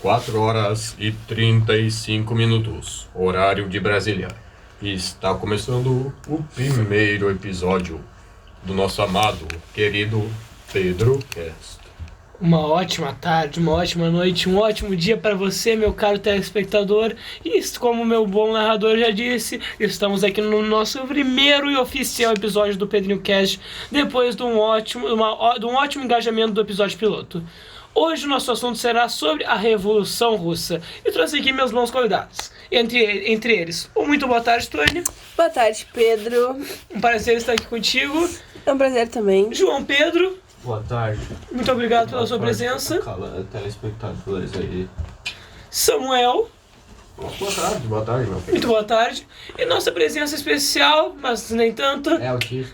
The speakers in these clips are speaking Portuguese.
4h35, horário de Brasília. E está começando o primeiro episódio do nosso amado, querido Pedro Cast. Uma ótima tarde, uma ótima noite, um ótimo dia para você, meu caro telespectador. E como meu bom narrador já disse, estamos aqui no nosso primeiro e oficial episódio do Pedrinho Cast, depois de um ótimo engajamento do episódio piloto. Hoje o nosso assunto será sobre a Revolução Russa. E trouxe aqui meus bons convidados. Entre eles, muito boa tarde, Tony. Boa tarde, Pedro. Um prazer estar aqui contigo. É um prazer também. João Pedro. Boa tarde. Muito obrigado pela sua presença. Telespectadores aí. Samuel. Boa tarde, meu filho. Muito boa tarde. E nossa presença especial, mas nem tanto, É o Tiff.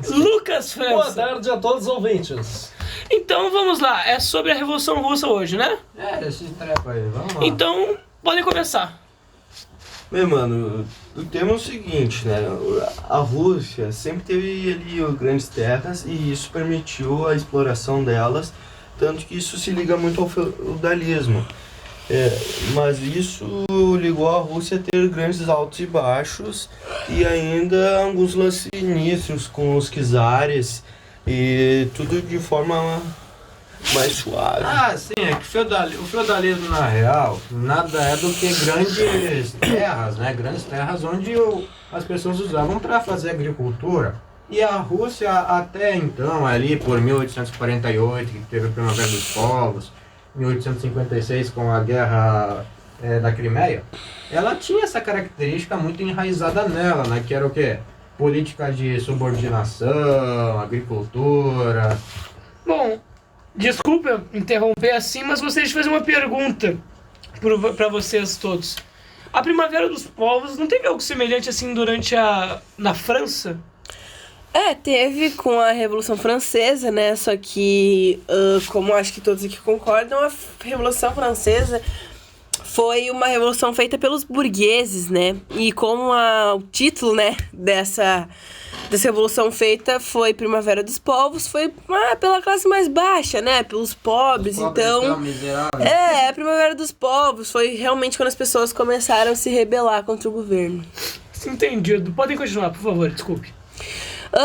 Lucas França. Boa tarde a todos os ouvintes. Então vamos lá, é sobre a Revolução Russa hoje, né? Esse treco aí, vamos lá. Então, podem começar. Bem, mano, o tema é o seguinte, né? A Rússia sempre teve ali grandes terras e isso permitiu a exploração delas, tanto que isso se liga muito ao feudalismo. Mas isso ligou a Rússia a ter grandes altos e baixos e ainda alguns lances sinistros com os czares e tudo de forma mais suave. Ah, sim, é que o feudalismo, na real, nada é do que grandes terras, né? Grandes terras onde as pessoas usavam para fazer agricultura. E a Rússia, até então, ali por 1848, que teve a Primavera dos Povos, 1856 com a Guerra da Crimeia, ela tinha essa característica muito enraizada nela, né? Que era o quê? Política de subordinação, agricultura. Bom, desculpa interromper assim, mas gostaria de fazer uma pergunta para vocês todos. A Primavera dos Povos não teve algo semelhante assim na França? Teve com a Revolução Francesa, né? Só que, como acho que todos aqui concordam, a Revolução Francesa foi uma revolução feita pelos burgueses, né? E como o título, né, dessa revolução feita foi Primavera dos Povos, foi pela classe mais baixa, né? Pelos pobres, então... a Primavera dos Povos foi realmente quando as pessoas começaram a se rebelar contra o governo. Entendido. Podem continuar, por favor, desculpe.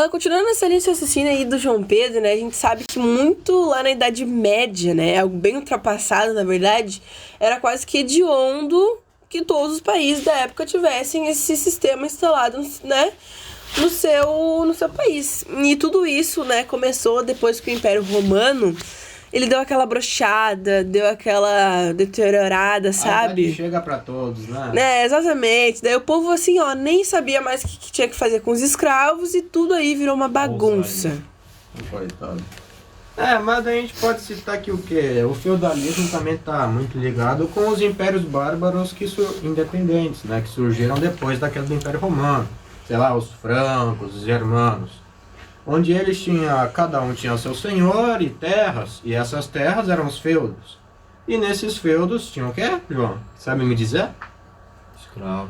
Continuando nessa linha de raciocínio aí do João Pedro, né, a gente sabe que muito lá na Idade Média, né, algo bem ultrapassado, na verdade, era quase que hediondo que todos os países da época tivessem esse sistema instalado, né, no seu país. E tudo isso, né, começou depois que o Império Romano, ele deu aquela brochada, deu aquela deteriorada, sabe? Chega pra todos, né? Exatamente. Daí o povo, assim, nem sabia mais o que tinha que fazer com os escravos e tudo aí virou uma bagunça. Coitado. Mas a gente pode citar que o quê? O feudalismo também tá muito ligado com os impérios bárbaros independentes, né? Que surgiram depois daquela do Império Romano. Sei lá, os francos, os germanos. Onde cada um tinha seu senhor e terras, e essas terras eram os feudos. E nesses feudos tinham o quê, João? Sabe me dizer? Escravos.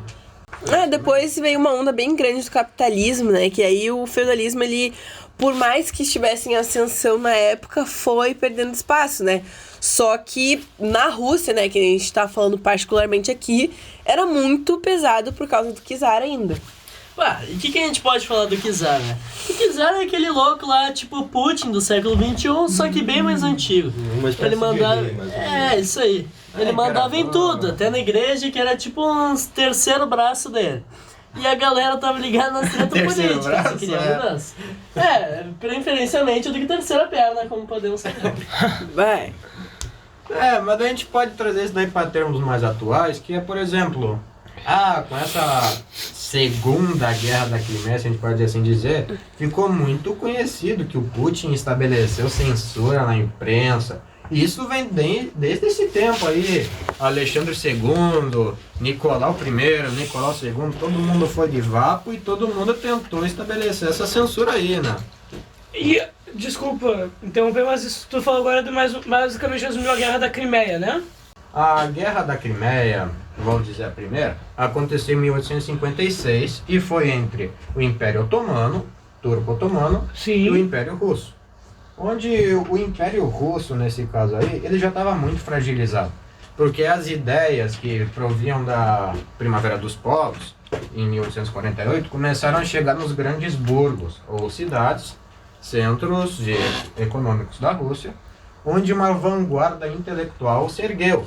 Depois veio uma onda bem grande do capitalismo, né? Que aí o feudalismo, ele, por mais que estivesse em ascensão na época, foi perdendo espaço, né? Só que na Rússia, né, que a gente tá falando particularmente aqui, era muito pesado por causa do czar ainda. E o que a gente pode falar do czar, né? O czar é aquele louco lá, tipo Putin do século XXI, só que bem mais antigo. Ele mandava... isso aí. Ele mandava em tudo, até na igreja, que era tipo um terceiro braço dele. E a galera tava ligada nas tretas políticas, que queria mudança. Preferencialmente do que terceira perna, como podemos saber. Vai. Mas a gente pode trazer isso daí para termos mais atuais, que é, por exemplo... com essa segunda guerra da Crimeia, se a gente pode assim dizer, ficou muito conhecido que o Putin estabeleceu censura na imprensa. E isso vem desde esse tempo aí. Alexandre II, Nicolau I, Nicolau II, todo mundo foi de vapo e todo mundo tentou estabelecer essa censura aí, né? E, desculpa interromper, mas tu falou agora basicamente resumiu a Guerra da Crimeia, né? A Guerra da Crimeia, vamos dizer a primeira, aconteceu em 1856 e foi entre o Império Otomano, Turco-Otomano, e o Império Russo. onde o Império Russo, nesse caso aí, ele já estava muito fragilizado. Porque as ideias que provinham da Primavera dos Povos, em 1848, começaram a chegar nos grandes burgos, ou cidades, centros econômicos da Rússia, onde uma vanguarda intelectual se ergueu.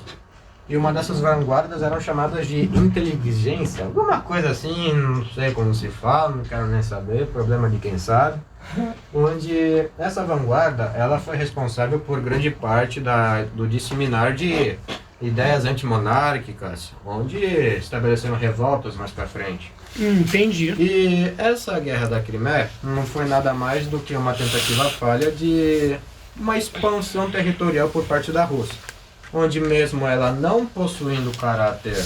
E uma dessas vanguardas eram chamadas de inteligência, alguma coisa assim, não sei como se fala, não quero nem saber, problema de quem sabe. Onde essa vanguarda, ela foi responsável por grande parte do disseminar de ideias antimonárquicas, onde estabeleceram revoltas mais para frente. Entendi. E essa guerra da Crimeia não foi nada mais do que uma tentativa falha de uma expansão territorial por parte da Rússia, onde mesmo ela não possuindo caráter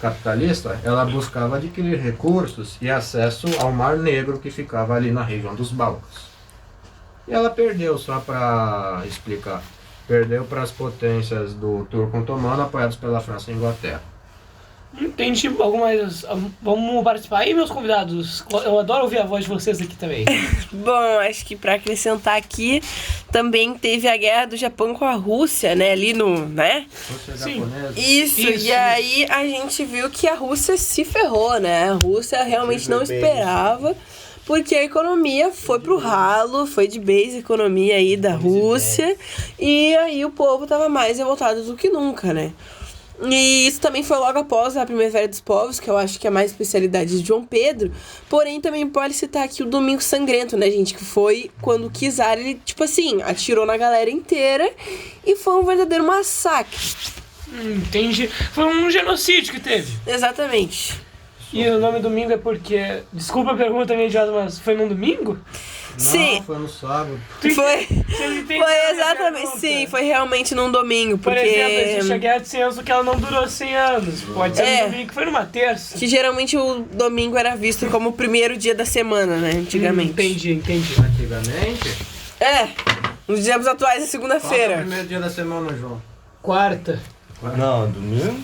capitalista, ela buscava adquirir recursos e acesso ao Mar Negro que ficava ali na região dos Balcãs. E ela perdeu, só para explicar, perdeu para as potências do Turco Otomano apoiados pela França e Inglaterra. Entendi. Algo mais? Vamos participar aí, meus convidados? Eu adoro ouvir a voz de vocês aqui também. Bom, acho que pra acrescentar aqui, também teve a guerra do Japão com a Rússia, né? Ali no, né? Rússia Sim. japonesa. Isso, e aí a gente viu que a Rússia se ferrou, né? A Rússia realmente não esperava, porque a economia foi pro ralo, foi de base a economia aí da Rússia, e aí o povo tava mais revoltado do que nunca, né? E isso também foi logo após a Primavera dos Povos, que eu acho que é mais especialidade de João Pedro. Porém, também pode citar aqui o Domingo Sangrento, né, gente? Que foi quando o Czar, ele, tipo assim, atirou na galera inteira e foi um verdadeiro massacre. Entendi. Foi um genocídio que teve. Exatamente. E o nome domingo é porque... Desculpa a pergunta meio idiota, mas foi num domingo? Sim. Não, foi no sábado. Foi Foi exatamente, sim, foi realmente num domingo, Por porque... exemplo, existe a Guerra de 100 Anos que ela não durou 100 anos. Pode ser no domingo, que foi numa terça. Que geralmente o domingo era visto como o primeiro dia da semana, né, antigamente. Entendi. Antigamente? Nos dias atuais é Qual é o segunda-feira. primeiro dia da semana, João? Quarta. Não, domingo?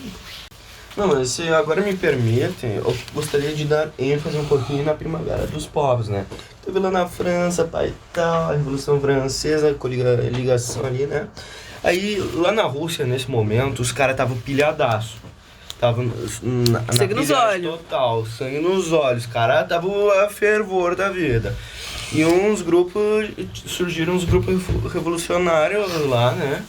Não, mas se agora me permitem, eu gostaria de dar ênfase um pouquinho na Primavera dos Povos, né? Teve lá na França, pai e tal, a Revolução Francesa, com ligação ali, né? Aí, lá na Rússia, nesse momento, os caras estavam pilhadaço. Estavam na Sangue nos pilhagem olhos. total, sangue nos olhos. Os caras estavam a fervor da vida. E surgiram uns grupos revolucionários lá, né?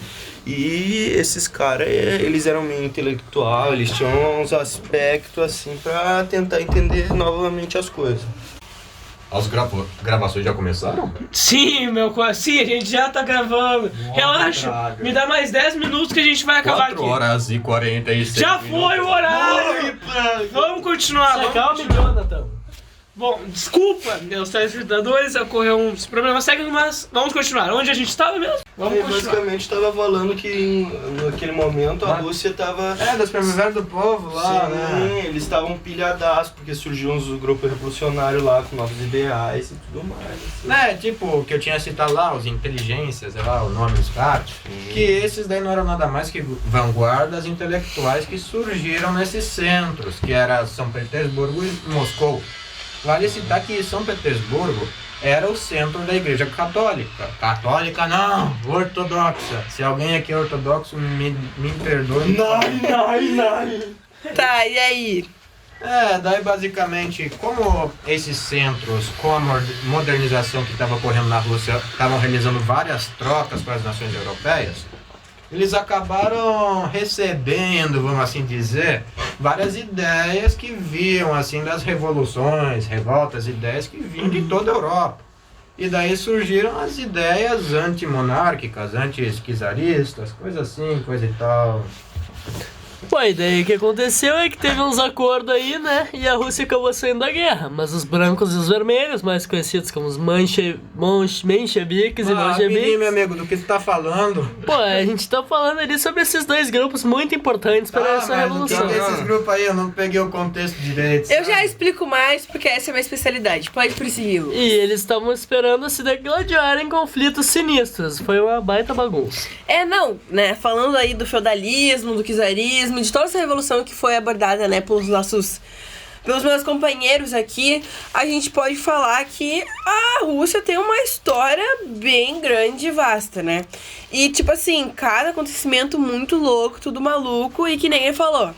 E esses caras, eles eram meio intelectual, eles tinham uns aspectos assim pra tentar entender novamente as coisas. As gravações já começaram? Sim, sim, a gente já tá gravando. Relaxa, praga. me dá mais 10 minutos que a gente vai acabar 4 aqui. horas e 46 Já minutos. foi o horário! Vamos continuar, vamos Calma, continuar. Jonathan. Bom, desculpa, meus telespectadores, ocorreu uns problemas técnicos, mas vamos continuar. Onde a gente estava mesmo? Vamos Aí, continuar. basicamente estava falando que naquele momento a Rússia estava... Das Primaveras do Povo lá, Sim, né? eles estavam pilhadaços, porque surgiu uns grupos revolucionários lá com novos ideais e tudo mais. Assim. Né, tipo, que eu tinha citado lá, os inteligências, sei lá, o nome dos caras, que esses daí não eram nada mais que vanguardas intelectuais que surgiram nesses centros, que era São Petersburgo e Moscou. Vale citar que São Petersburgo era o centro da Igreja Católica. Católica não, ortodoxa. Se alguém aqui é ortodoxo, me perdoe. Tá, e aí? Daí basicamente, como esses centros, com a modernização que estava ocorrendo na Rússia, estavam realizando várias trocas para as nações europeias, eles acabaram recebendo, vamos assim dizer, várias ideias que vinham assim das revoluções, revoltas, ideias que vinham de toda a Europa. E daí surgiram as ideias antimonárquicas, anti-czaristas, coisa assim, coisa e tal. Pô, e daí o que aconteceu é que teve uns acordos aí, né? E a Rússia acabou saindo da guerra. Mas os brancos e os vermelhos, mais conhecidos como os mencheviques e Menino, bolcheviques. meu amigo, do que tu tá falando? Pô, a gente tá falando ali sobre esses dois grupos muito importantes para essa mas revolução. o que é esses grupos aí? Eu não peguei o contexto direito. Eu sabe? já explico mais, porque essa é a minha especialidade. Pode persegui-lo. E eles estavam esperando se degladiar em conflitos sinistros. Foi uma baita bagunça. Não, né? Falando aí do feudalismo, do czarismo, de toda essa revolução que foi abordada, né, pelos nossos pelos meus companheiros aqui, a gente pode falar que a Rússia tem uma história bem grande e vasta, né? E, tipo assim, cada acontecimento muito louco, tudo maluco, e que nem ele falou.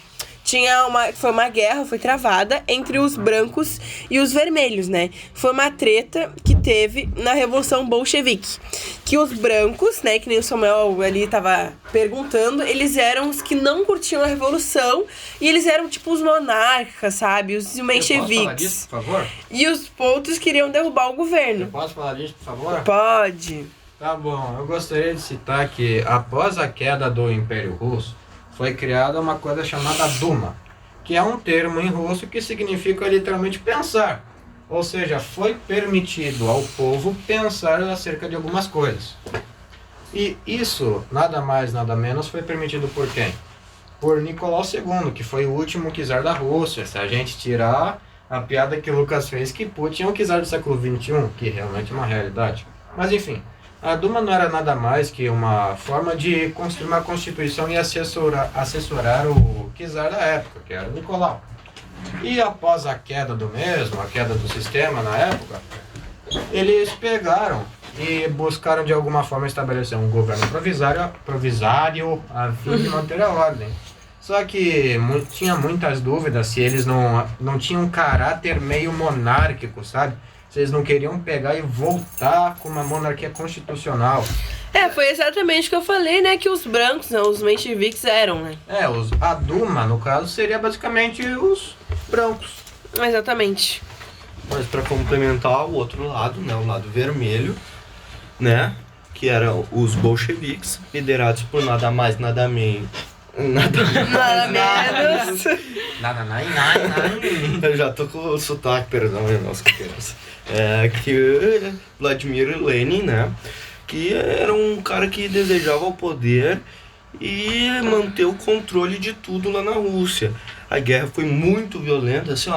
Foi uma guerra, foi travada entre os brancos e os vermelhos, né? Foi uma treta que teve na Revolução Bolchevique. Que os brancos, né, que nem o Samuel ali tava perguntando, eles eram os que não curtiam a Revolução e eles eram tipo os monarcas, sabe? Os mencheviques. Eu posso falar disso, por favor? E os outros queriam derrubar o governo. Eu posso falar disso, por favor? Pode. Tá bom, eu gostaria de citar que após a queda do Império Russo, foi criada uma coisa chamada Duma, que é um termo em russo que significa literalmente pensar. Ou seja, foi permitido ao povo pensar acerca de algumas coisas. E isso, nada mais, nada menos, foi permitido por quem? Por Nicolau II, que foi o último czar da Rússia. Se a gente tirar a piada que o Lucas fez, que Putin é um czar do século XXI, que realmente é uma realidade. Mas enfim, a Duma não era nada mais que uma forma de construir uma constituição e assessorar o czar da época, que era o Nicolau. E após a queda do mesmo, a queda do sistema na época, eles pegaram e buscaram de alguma forma estabelecer um governo provisório a fim de manter a ordem. Só que tinha muitas dúvidas se eles não tinham um caráter meio monárquico, sabe? Se eles não queriam pegar e voltar com uma monarquia constitucional. Foi exatamente o que eu falei, né? Que os brancos, né, os mencheviques eram, né? A Duma, no caso, seria basicamente os brancos. Exatamente. Mas para complementar o outro lado, né, o lado vermelho, né, que eram os bolcheviques, liderados por nada mais, nada menos. Nada menos. Eu já tô com o sotaque, perdão, irmãos que criança. Que Vladimir Lenin, né, que era um cara que desejava o poder e manter o controle de tudo lá na Rússia. A guerra foi muito violenta, assim,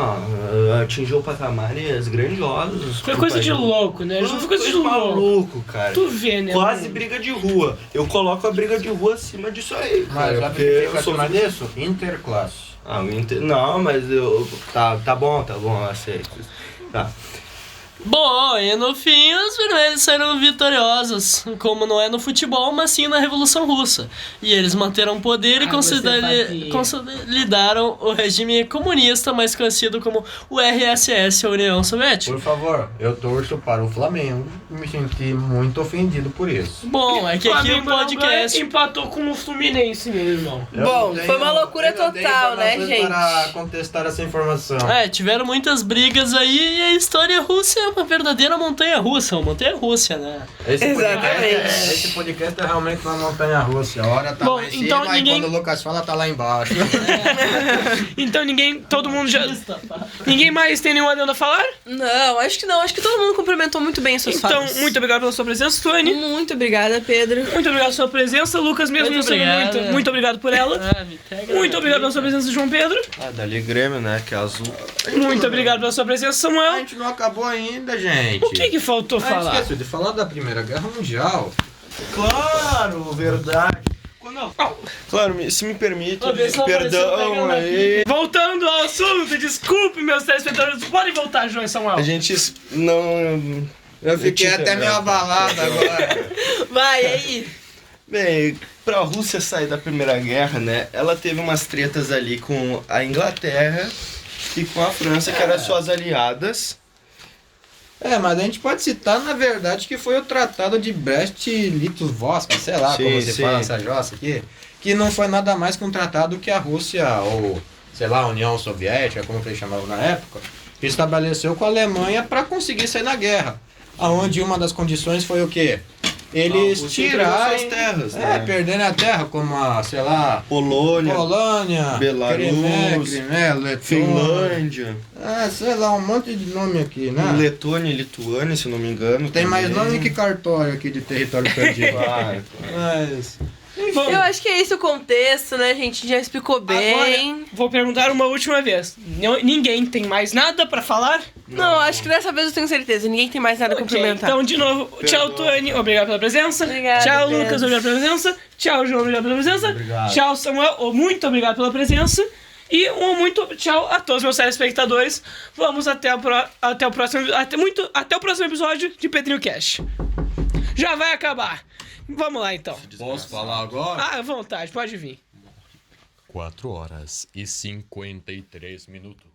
atingiu patamares grandiosos. Foi coisa de louco, né? Foi coisa de maluco, cara. Tu vê, né? Quase briga de rua. Eu coloco a briga de rua acima disso aí, cara. Mas Porque eu sou acima disso? Interclasse. Não, mas eu... Tá bom, aceito. Tá. Bom, e no fim os vermelhos saíram vitoriosos, como não é no futebol, mas sim na Revolução Russa. E eles manteram o poder e consolidaram o regime comunista, mais conhecido como o RSS, a União Soviética. Por favor, eu torço para o Flamengo e me senti muito ofendido por isso. Bom, é que aqui o podcast... empatou com o Fluminense, meu irmão. Bom, foi uma loucura total, né, gente? Para contestar essa informação. Tiveram muitas brigas aí e a história russa é uma verdadeira montanha-russa, né? Esse podcast é realmente uma montanha-russa. A hora tá lá em cima e quando o Lucas fala tá lá embaixo. Então ninguém mais tem nenhum adendo a falar? Não, acho que não. Acho que todo mundo cumprimentou muito bem as suas falas. Então, muito obrigado pela sua presença, Tony. Muito obrigada, Pedro. Muito obrigado pela sua presença, Lucas, mesmo não sendo muito obrigado por ela. Muito obrigado pela sua presença, João Pedro. Dali Grêmio, né, que é azul. Muito obrigado pela sua presença, Samuel. A gente não acabou ainda, gente. O que faltou falar? Esqueci de falar da Primeira Guerra Mundial. Claro, verdade. Claro, se me permite, perdão aí. Voltando ao assunto, desculpe, meus telespectadores, podem voltar, João e Samuel. A gente não... Eu fiquei até meio abalado agora. Vai, aí. Bem, pra Rússia sair da Primeira Guerra, né, ela teve umas tretas ali com a Inglaterra e com a França, que eram suas aliadas. Mas a gente pode citar, na verdade, que foi o Tratado de Brest-Litovsk, sei lá como se fala essa jossa aqui, que não foi nada mais que um tratado que a Rússia, ou, sei lá, a União Soviética, como que eles chamavam na época, estabeleceu com a Alemanha para conseguir sair da guerra. Onde uma das condições foi o quê? Eles tirarem suas terras, né? Perderem a terra, como a, sei lá, Polônia, Belarus, Crimeia, Letônia, Finlândia. Sei lá, um monte de nome aqui, né? Letônia e Lituânia, se não me engano. Tem também. mais nome que cartório aqui de território perdido. Claro. Mas... Eu acho que é esse o contexto, né, gente? Já explicou bem. Agora, vou perguntar uma última vez. Ninguém tem mais nada pra falar? Não, acho que dessa vez eu tenho certeza. Ninguém tem mais nada a cumprimentar. Então, de novo, tchau, Tony. Obrigado pela presença. Obrigada, tchau, Pedro. Lucas. Obrigado pela presença. Tchau, João. Obrigado pela presença. Obrigado. Tchau, Samuel. Muito obrigado pela presença. E um muito tchau a todos os meus telespectadores. Vamos até o próximo episódio de Pedrinho Cash. Já vai acabar. Vamos lá, então. Posso falar agora? À vontade, pode vir. 4 horas e 53 minutos.